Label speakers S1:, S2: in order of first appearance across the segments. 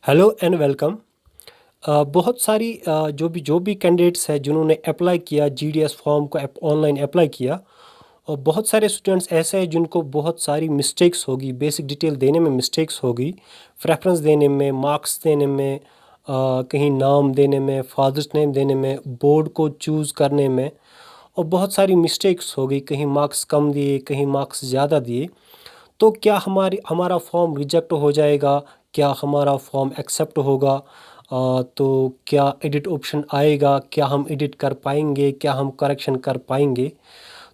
S1: Hello and welcome. बहुत सारी जो भी कैंडिडेट्स हैं जिन्होंने अप्लाई किया जीडीएस फॉर्म को ऑनलाइन अप्लाई किया। और बहुत सारे स्टूडेंट्स ऐसे हैं जिनको बहुत सारी मिस्टेक्स होगी, बेसिक डिटेल देने में मिस्टेक्स होगी, प्रेफरेंस देने में, मार्क्स देने में, कहीं नाम देने में, फादर्स नेम देने में, बोर्ड को चूज़ करने में, और बहुत सारी मिस्टेक्स होगी। कहीं मार्क्स कम दिए, कहीं मार्क्स ज़्यादा दिए। तो क्या हमारा फॉर्म रिजेक्ट हो जाएगा? क्या हमारा फॉर्म एक्सेप्ट होगा? तो क्या एडिट ऑप्शन आएगा? क्या हम एडिट कर पाएंगे? क्या हम करेक्शन कर पाएंगे?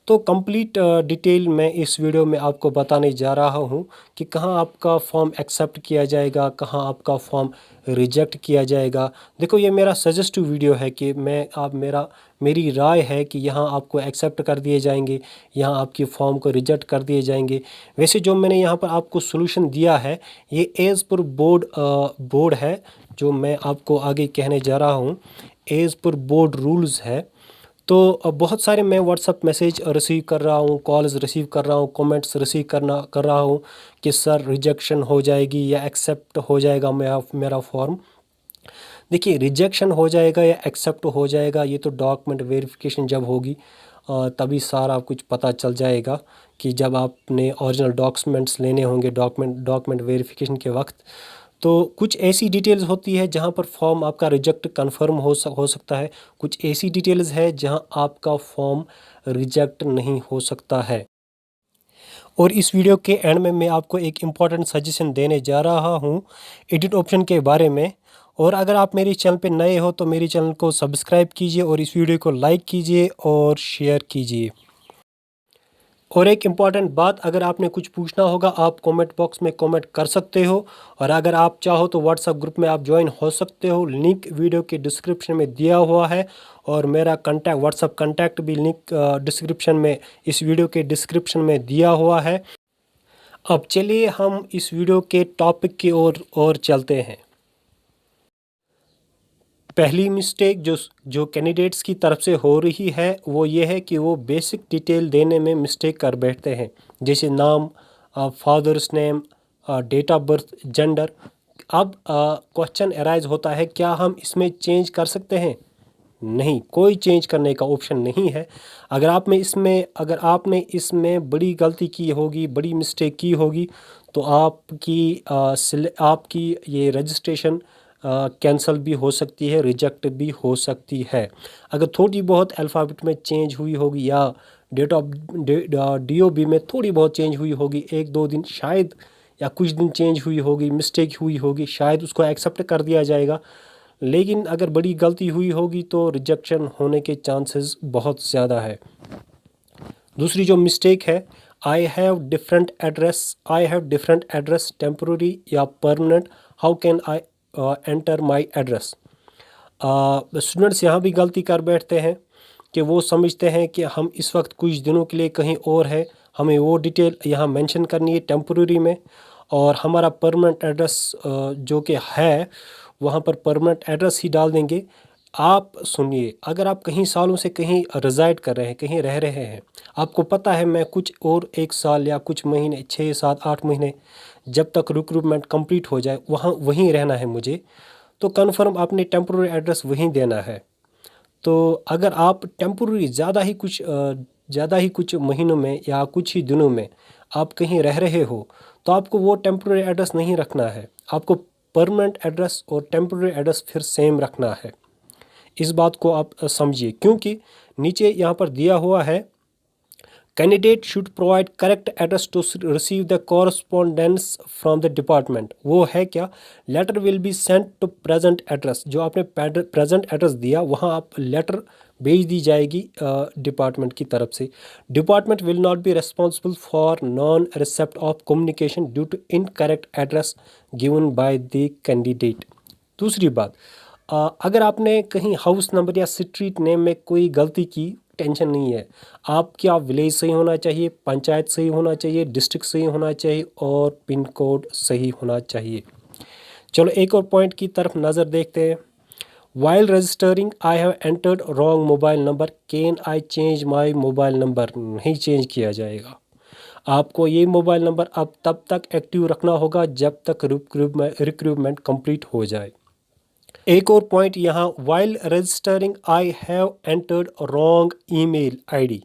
S1: तो कंप्लीट डिटेल मैं इस वीडियो में आपको बताने जा रहा हूँ कि कहाँ आपका फॉर्म एक्सेप्ट किया जाएगा, कहाँ आपका फॉर्म रिजेक्ट किया जाएगा। देखो, ये मेरा सजेस्टिव वीडियो है कि मेरी राय है कि यहाँ आपको एक्सेप्ट कर दिए जाएंगे, यहाँ आपकी फॉर्म को रिजेक्ट कर दिए जाएंगे। वैसे जो मैंने यहाँ पर आपको सोल्यूशन दिया है, ये एज़ पर बोर्ड है, जो मैं आपको आगे कहने जा रहा हूँ, एज़ पर बोर्ड रूल्स है। तो बहुत सारे मैं व्हाट्सअप मैसेज रिसीव कर रहा हूँ, कॉल्स रिसीव कर रहा हूँ, कमेंट्स रिसीव कर रहा हूँ कि सर रिजेक्शन हो जाएगी या एक्सेप्ट हो जाएगा मेरा फॉर्म। देखिए, रिजेक्शन हो जाएगा या एक्सेप्ट हो जाएगा, ये तो डॉक्यूमेंट वेरिफिकेशन जब होगी तभी सारा कुछ पता चल जाएगा, कि जब आपने ओरिजिनल डॉक्यूमेंट्स लेने होंगे डॉक्यूमेंट वेरिफिकेशन के वक्त। तो कुछ ऐसी डिटेल्स होती है जहाँ पर फॉर्म आपका रिजेक्ट कंफर्म हो सकता है, कुछ ऐसी डिटेल्स है जहाँ आपका फॉर्म रिजेक्ट नहीं हो सकता है। और इस वीडियो के एंड में मैं आपको एक इम्पॉर्टेंट सजेशन देने जा रहा हूँ एडिट ऑप्शन के बारे में। और अगर आप मेरे चैनल पे नए हो तो मेरे चैनल को सब्सक्राइब कीजिए और इस वीडियो को लाइक कीजिए और शेयर कीजिए। और एक इम्पॉर्टेंट बात, अगर आपने कुछ पूछना होगा आप कमेंट बॉक्स में कमेंट कर सकते हो, और अगर आप चाहो तो व्हाट्सएप ग्रुप में आप ज्वाइन हो सकते हो। लिंक वीडियो के डिस्क्रिप्शन में दिया हुआ है, और मेरा व्हाट्सएप कॉन्टैक्ट भी लिंक डिस्क्रिप्शन में, इस वीडियो के डिस्क्रिप्शन में दिया हुआ है। अब चलिए हम इस वीडियो के टॉपिक की ओर चलते हैं। पहली मिस्टेक जो कैंडिडेट्स की तरफ से हो रही है वो ये है कि वो बेसिक डिटेल देने में मिस्टेक कर बैठते हैं, जैसे नाम, father's name, date of birth, gender. अब क्वेश्चन अराइज होता है, क्या हम इसमें चेंज कर सकते हैं? नहीं, कोई चेंज करने का ऑप्शन नहीं है। अगर आपने इसमें बड़ी गलती की होगी, बड़ी मिस्टेक की होगी, तो आपकी ये रजिस्ट्रेशन कैंसल भी हो सकती है, रिजेक्ट भी हो सकती है। अगर थोड़ी बहुत अल्फ़ाबेट में चेंज हुई होगी, या डीओबी में थोड़ी बहुत चेंज हुई होगी, एक दो दिन शायद, या कुछ दिन चेंज हुई होगी, मिस्टेक हुई होगी, शायद उसको एक्सेप्ट कर दिया जाएगा। लेकिन अगर बड़ी गलती हुई होगी तो रिजेक्शन होने के चांसेस बहुत ज़्यादा है। दूसरी जो मिस्टेक है, I have different address, temporary या permanent, how can I enter my address. Students यहाँ भी गलती कर बैठते हैं कि वो समझते हैं कि हम इस वक्त कुछ दिनों के लिए कहीं और है, हमें वो डिटेल यहाँ मेंशन करनी है टेम्प्रोरी में, और हमारा परमानेंट एड्रेस जो कि है वहाँ पर परमानेंट एड्रेस ही डाल देंगे। आप सुनिए, अगर आप कहीं सालों से कहीं रिजाइड कर रहे हैं, कहीं रह रहे हैं, आपको पता है मैं कुछ और एक साल या कुछ महीने, 6 7 8 महीने, जब तक रिक्रूटमेंट कंप्लीट हो जाए वहाँ वहीं रहना है मुझे, तो कन्फर्म आपने टेम्प्रोरी एड्रेस वहीं देना है। तो अगर आप टेम्प्रोरी ज़्यादा ही कुछ महीनों में या कुछ ही दिनों में आप कहीं रह रहे हो, तो आपको वो टेम्प्रोरी एड्रेस नहीं रखना है, आपको परमानेंट एड्रेस और टेम्प्रोरी एड्रेस फिर सेम रखना है। इस बात को आप समझिए, क्योंकि नीचे यहाँ पर दिया हुआ है, candidate should provide correct address to receive the correspondence from the department. वो है क्या? Letter will be sent to present address. जो आपने प्रेजेंट एड्रेस दिया वहाँ आप लेटर भेज दी जाएगी डिपार्टमेंट की तरफ से। Department will not be responsible for non receipt of communication due to incorrect address given by the candidate. दूसरी बात, अगर आपने कहीं हाउस नंबर या स्ट्रीट नेम में कोई गलती की, टेंशन नहीं है। आपका विलेज सही होना चाहिए, पंचायत सही होना चाहिए, डिस्ट्रिक्ट सही होना चाहिए, और पिन कोड सही होना चाहिए। चलो एक और पॉइंट की तरफ नज़र देखते हैं। While registering I have entered wrong mobile number, can I change my mobile number? नहीं चेंज किया जाएगा। आपको ये मोबाइल नंबर अब तब तक एक्टिव रखना होगा जब तक रिक्रूटमेंट कंप्लीट हो जाए। एक और पॉइंट यहाँ, while registering I have entered wrong email ID,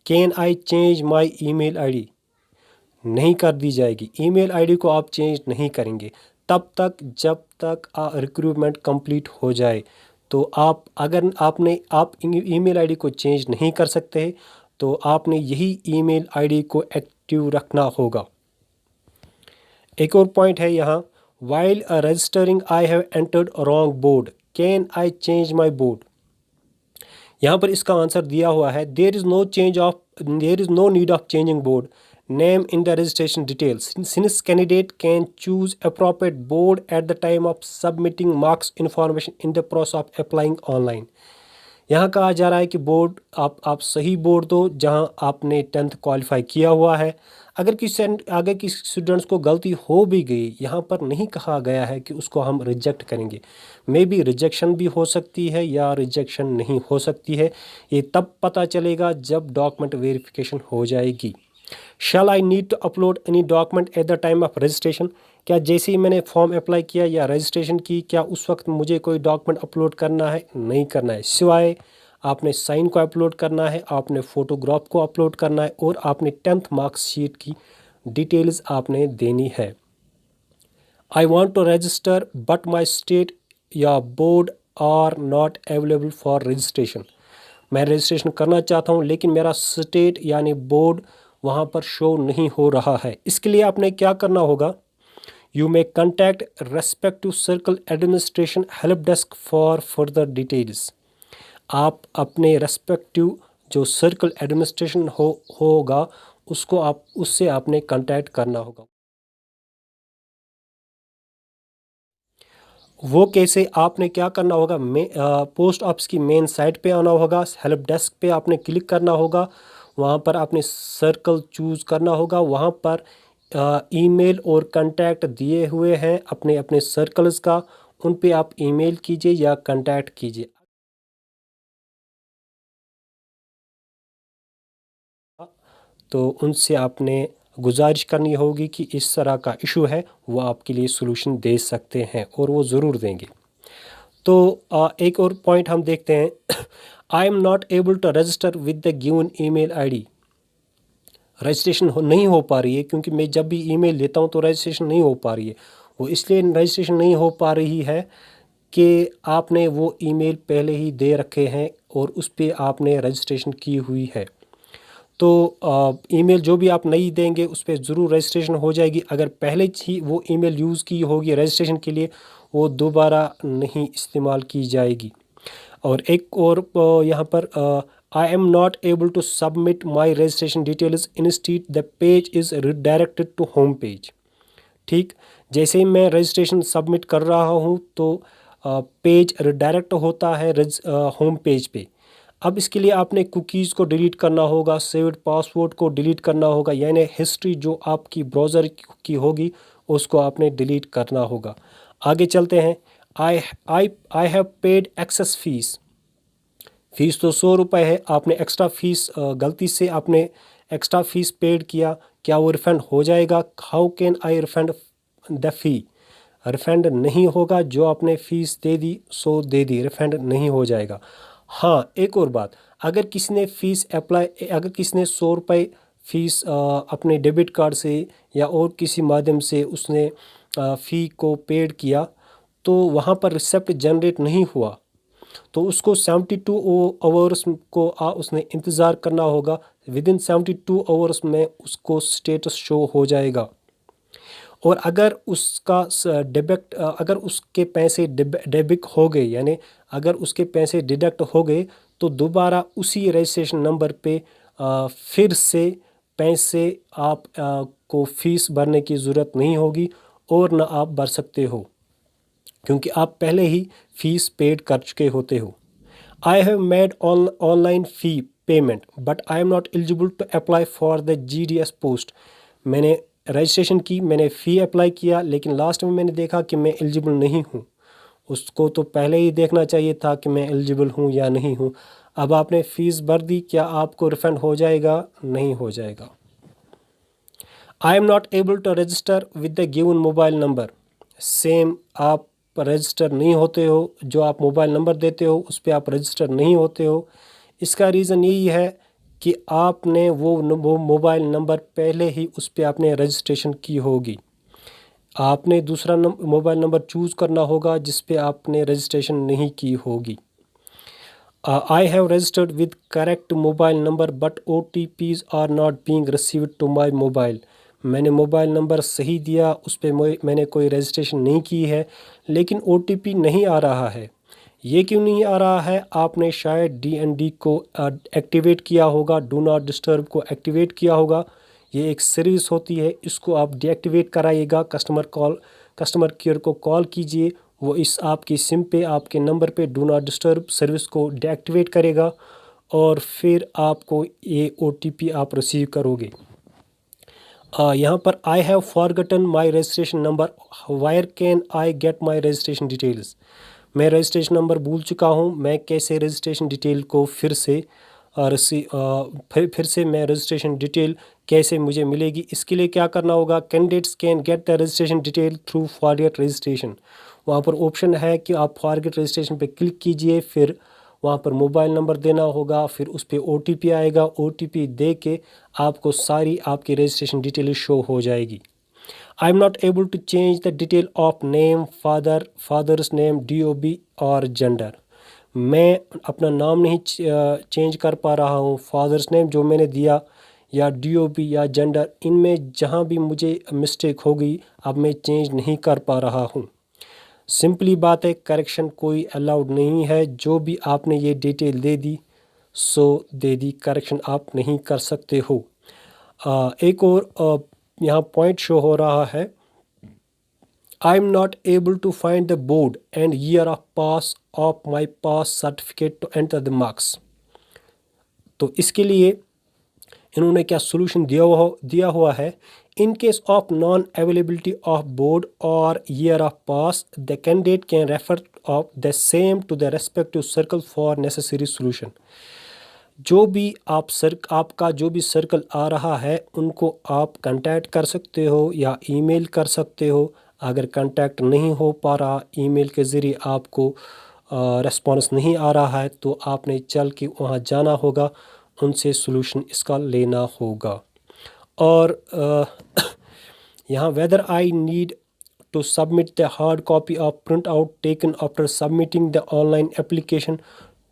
S1: can I change my email ID? नहीं कर दी जाएगी। ईमेल आईडी को आप चेंज नहीं करेंगे तब तक जब तक रिक्रूटमेंट कंप्लीट हो जाए। तो अगर आप ईमेल आईडी को चेंज नहीं कर सकते तो आपने यही ईमेल आईडी को एक्टिव रखना होगा। एक और पॉइंट है यहाँ, while registering I have entered wrong board, can I change my board? यहाँ पर इसका आंसर दिया हुआ है, there is no need of changing board name in the registration details since candidate can choose appropriate board at the time of submitting marks information in the process of applying online. यहाँ कहा जा रहा है कि board आप सही board दो जहाँ आपने 10th क्वालिफाई किया हुआ है। अगर किसी स्टूडेंट्स को गलती हो भी गई, यहाँ पर नहीं कहा गया है कि उसको हम रिजेक्ट करेंगे। मे बी रिजेक्शन भी हो सकती है या रिजेक्शन नहीं हो सकती है। ये तब पता चलेगा जब डॉक्यूमेंट वेरिफिकेशन हो जाएगी। Shall I need to upload any document at the time of registration? क्या जैसे ही मैंने फॉर्म अप्लाई किया या रजिस्ट्रेशन की, क्या उस वक्त मुझे कोई डॉक्यूमेंट अपलोड करना है? नहीं करना है, सिवाय आपने साइन को अपलोड करना है, आपने फ़ोटोग्राफ को अपलोड करना है और आपने 10th मार्कशीट की डिटेल्स आपने देनी है। I want to register but my state या board are not available for registration. मैं रजिस्ट्रेशन करना चाहता हूँ लेकिन मेरा स्टेट यानी बोर्ड वहाँ पर शो नहीं हो रहा है। इसके लिए आपने क्या करना होगा, you may contact respective circle administration help desk for further details. आप अपने रेस्पेक्टिव जो सर्कल एडमिनिस्ट्रेशन होगा उससे आपने कांटेक्ट करना होगा। वो कैसे, आपने क्या करना होगा, पोस्ट ऑफिस की मेन साइट पे आना होगा, हेल्प डेस्क पे आपने क्लिक करना होगा, वहाँ पर आपने सर्कल चूज़ करना होगा। वहाँ पर ईमेल और कांटेक्ट दिए हुए हैं अपने अपने सर्कल्स का, उन पे आप ईमेल कीजिए या कांटेक्ट कीजिए। तो उनसे आपने गुजारिश करनी होगी कि इस तरह का इशू है, वो आपके लिए सॉल्यूशन दे सकते हैं और वो ज़रूर देंगे। तो एक और पॉइंट हम देखते हैं, I am not able to register with the given email ID. Registration नहीं हो पा रही है क्योंकि मैं जब भी ईमेल देता हूँ तो रजिस्ट्रेशन नहीं हो पा रही है। वो इसलिए रजिस्ट्रेशन नहीं हो पा रही है कि आपने वो ईमेल पहले ही दे रखे हैं और उस पर आपने रजिस्ट्रेशन की हुई है। तो ईमेल जो भी आप नई देंगे उस पर ज़रूर रजिस्ट्रेशन हो जाएगी। अगर पहले ही वो ईमेल यूज़ की होगी रजिस्ट्रेशन के लिए, वो दोबारा नहीं इस्तेमाल की जाएगी। और एक और यहाँ पर, I am not able to submit my registration details instead the page is redirected to home page. ठीक, जैसे ही मैं रजिस्ट्रेशन सबमिट कर रहा हूँ तो पेज रिडायरेक्ट होता है होम पेज पे। अब इसके लिए आपने कुकीज़ को डिलीट करना होगा, सेव्ड पासवर्ड को डिलीट करना होगा, यानी हिस्ट्री जो आपकी ब्राउज़र की होगी उसको आपने डिलीट करना होगा। आगे चलते हैं, I have paid access fees. Fees तो 100 रुपये है, आपने एक्स्ट्रा फ़ीस गलती से आपने एक्स्ट्रा फ़ीस पेड किया, क्या वो रिफ़ंड हो जाएगा? How can I refund the fee? Refund नहीं होगा, जो आपने फ़ीस दे दी सो दे दी, रिफ़ंड नहीं हो जाएगा। हाँ, एक और बात, अगर किसी ने 100 रुपये फ़ीस अपने डेबिट कार्ड से या और किसी माध्यम से उसने फ़ी को पेड किया तो वहाँ पर रिसिप्ट जनरेट नहीं हुआ तो उसको 72 आवर्स को उसने इंतज़ार करना होगा। विदिन 72 आवर्स में उसको स्टेटस शो हो जाएगा। और अगर अगर उसके पैसे डेबिट हो गए, यानी अगर उसके पैसे डिडक्ट हो गए तो दोबारा उसी रजिस्ट्रेशन नंबर पे फिर से पैसे आप को फ़ीस भरने की ज़रूरत नहीं होगी और ना आप भर सकते हो क्योंकि आप पहले ही फ़ीस पेड कर चुके होते हो। I have made online fee payment but I am not eligible to apply for the GDS post. मैंने रजिस्ट्रेशन की, मैंने फ़ी अप्लाई किया, लेकिन लास्ट में मैंने देखा कि मैं एलिजिबल नहीं हूँ। उसको तो पहले ही देखना चाहिए था कि मैं एलिजिबल हूँ या नहीं हूँ। अब आपने फ़ीस भर दी, क्या आपको रिफ़ंड हो जाएगा? नहीं हो जाएगा। I am not able to register with the given mobile number. Same आप रजिस्टर नहीं होते हो, जो आप मोबाइल नंबर देते हो उस पर आप रजिस्टर नहीं होते हो। इसका रीज़न यही है कि आपने वो मोबाइल नंबर पहले ही उस पर आपने रजिस्ट्रेशन की होगी। आपने दूसरा मोबाइल नंबर चूज़ करना होगा जिस पे आपने रजिस्ट्रेशन नहीं की होगी। I have registered with correct mobile number but OTPs are not being received to my mobile. मैंने मोबाइल नंबर सही दिया, उस पर मैंने कोई रजिस्ट्रेशन नहीं की है, लेकिन OTP नहीं आ रहा है। ये क्यों नहीं आ रहा है? आपने शायद DND को एक्टिवेट किया होगा, डू नॉट डिस्टर्ब को एक्टिवेट किया होगा। ये एक सर्विस होती है, इसको आप डीएक्टिवेट कराइएगा। कस्टमर केयर को कॉल कीजिए, वो इस आपकी सिम पे आपके नंबर पे डू नॉट डिस्टर्ब सर्विस को डीएक्टिवेट करेगा और फिर आपको ये OTP आप रिसीव करोगे। यहाँ पर I have forgotten my registration number, wire can I get my registration details. मैं रजिस्ट्रेशन नंबर भूल चुका हूँ, मैं कैसे रजिस्ट्रेशन डिटेल को फिर से मैं रजिस्ट्रेशन डिटेल कैसे मुझे मिलेगी? इसके लिए क्या करना होगा? Candidates can get the registration detail through forget registration. वहाँ पर ऑप्शन है कि आप फॉरगेट रजिस्ट्रेशन पे क्लिक कीजिए, फिर वहाँ पर मोबाइल नंबर देना होगा, फिर उस पर OTP आएगा। OTP दे के आपको सारी आपकी रजिस्ट्रेशन डिटेल शो हो जाएगी। I am not able to change the detail of name, father's name, DOB और जेंडर। मैं अपना नाम नहीं चेंज कर पा रहा हूँ। फादर्स नेम जो मैंने दिया या DOB या जेंडर, इनमें जहाँ भी मुझे मिस्टेक होगी अब मैं चेंज नहीं कर पा रहा हूँ। सिंपली बात है, करेक्शन कोई अलाउड नहीं है। जो भी आपने ये डिटेल दे दी सो दे दी, करेक्शन आप नहीं कर सकते हो। एक और यहाँ पॉइंट शो हो रहा है, I am not able to find the board and year of pass of my pass certificate to enter the marks. तो इसके लिए इन्होंने क्या सोल्यूशन दिया हुआ है? In case of non availability of board और year of pass, the candidate can refer of the same to the respective circle for necessary solution. जो भी आपका जो भी सर्कल आ रहा है उनको आप कांटेक्ट कर सकते हो या ईमेल कर सकते हो। अगर कांटेक्ट नहीं हो पा रहा, ईमेल के ज़रिए आपको रेस्पॉन्स नहीं आ रहा है, तो आपने चल के वहाँ जाना होगा, उनसे सोल्यूशन इसका लेना होगा। और यहाँ whether I need to submit the hard copy of printout taken after submitting the online application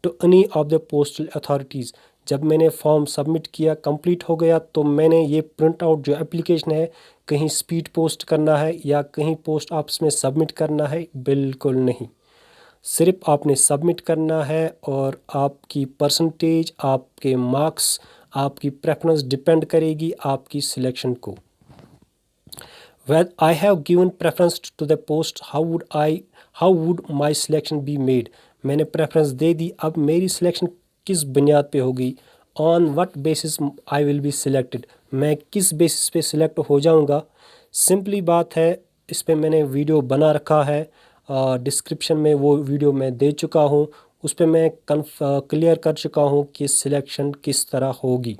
S1: to any of the postal authorities। जब मैंने फॉर्म सबमिट किया, कंप्लीट हो गया, तो मैंने ये प्रिंट आउट जो एप्लीकेशन है कहीं स्पीड पोस्ट करना है या कहीं पोस्ट ऑफिस में सबमिट करना है? बिल्कुल नहीं। सिर्फ आपने सबमिट करना है और आपकी परसेंटेज, आपके मार्क्स, आपकी प्रेफरेंस डिपेंड करेगी आपकी सिलेक्शन को। When I have given preference to the post, how would my selection be made? मैंने प्रेफरेंस दे दी, अब मेरी सिलेक्शन किस बुनियाद पे होगी? On what basis I will be selected? मैं किस बेसिस पे सिलेक्ट हो जाऊंगा? सिंपली बात है, इस पे मैंने वीडियो बना रखा है, डिस्क्रिप्शन में वो वीडियो मैं दे चुका हूँ, उस पे मैं क्लियर कर चुका हूँ कि सिलेक्शन किस तरह होगी।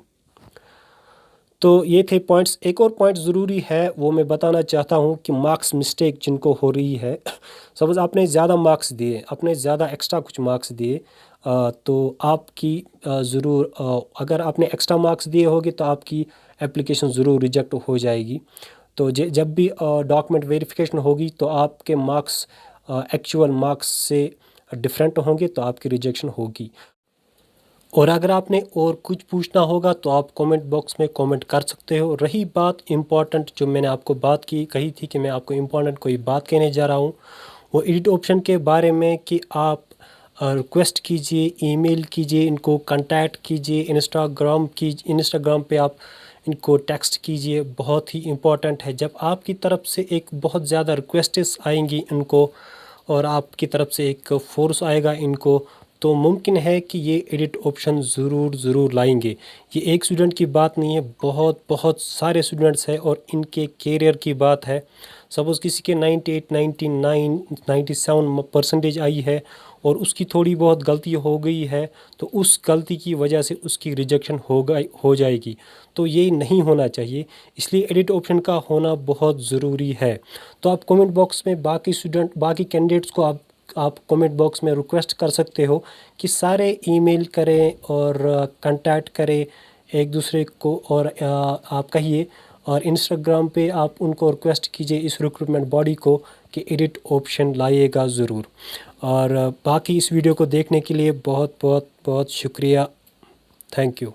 S1: तो ये थे पॉइंट्स। एक और पॉइंट ज़रूरी है वो मैं बताना चाहता हूँ कि मार्क्स मिस्टेक जिनको हो रही है, सपोज़ आपने ज़्यादा मार्क्स दिए, आपने ज़्यादा एक्स्ट्रा कुछ मार्क्स दिए, तो आपकी ज़रूर अगर आपने एक्स्ट्रा मार्क्स दिए होंगे तो आपकी एप्लीकेशन ज़रूर रिजेक्ट हो जाएगी। तो जब भी डॉक्यूमेंट वेरिफिकेशन होगी तो आपके मार्क्स एक्चुअल मार्क्स से डिफरेंट होंगे तो आपकी रिजेक्शन होगी। और अगर आपने और कुछ पूछना होगा तो आप कमेंट बॉक्स में कमेंट कर सकते हो। रही बात इम्पॉर्टेंट, जो मैंने आपको बात कही थी कि मैं आपको इम्पॉर्टेंट कोई बात कहने जा रहा हूँ, वो एडिट ऑप्शन के बारे में कि आप रिक्वेस्ट कीजिए, ईमेल कीजिए, इनको कांटेक्ट कीजिए, इंस्टाग्राम पे आप इनको टेक्स्ट कीजिए। बहुत ही इम्पॉर्टेंट है। जब आपकी तरफ से एक बहुत ज़्यादा रिक्वेस्ट्स आएंगी इनको और आपकी तरफ से एक फोर्स आएगा इनको, तो मुमकिन है कि ये एडिट ऑप्शन ज़रूर लाएंगे। ये एक स्टूडेंट की बात नहीं है, बहुत सारे स्टूडेंट्स हैं और इनके कैरियर की बात है। सपोज़ किसी के 98, 99, 97% आई है और उसकी थोड़ी बहुत गलती हो गई है, तो उस गलती की वजह से उसकी रिजेक्शन हो जाएगी। तो ये नहीं होना चाहिए, इसलिए एडिट ऑप्शन का होना बहुत ज़रूरी है। तो आप कमेंट बॉक्स में बाकी कैंडिडेट्स को आप कमेंट बॉक्स में रिक्वेस्ट कर सकते हो कि सारे ईमेल करें और कांटेक्ट करें एक दूसरे को, और आप कहिए, और इंस्टाग्राम पे आप उनको रिक्वेस्ट कीजिए इस रिक्रूटमेंट बॉडी को कि एडिट ऑप्शन लाइएगा ज़रूर। और बाकी इस वीडियो को देखने के लिए बहुत बहुत बहुत शुक्रिया। Thank you.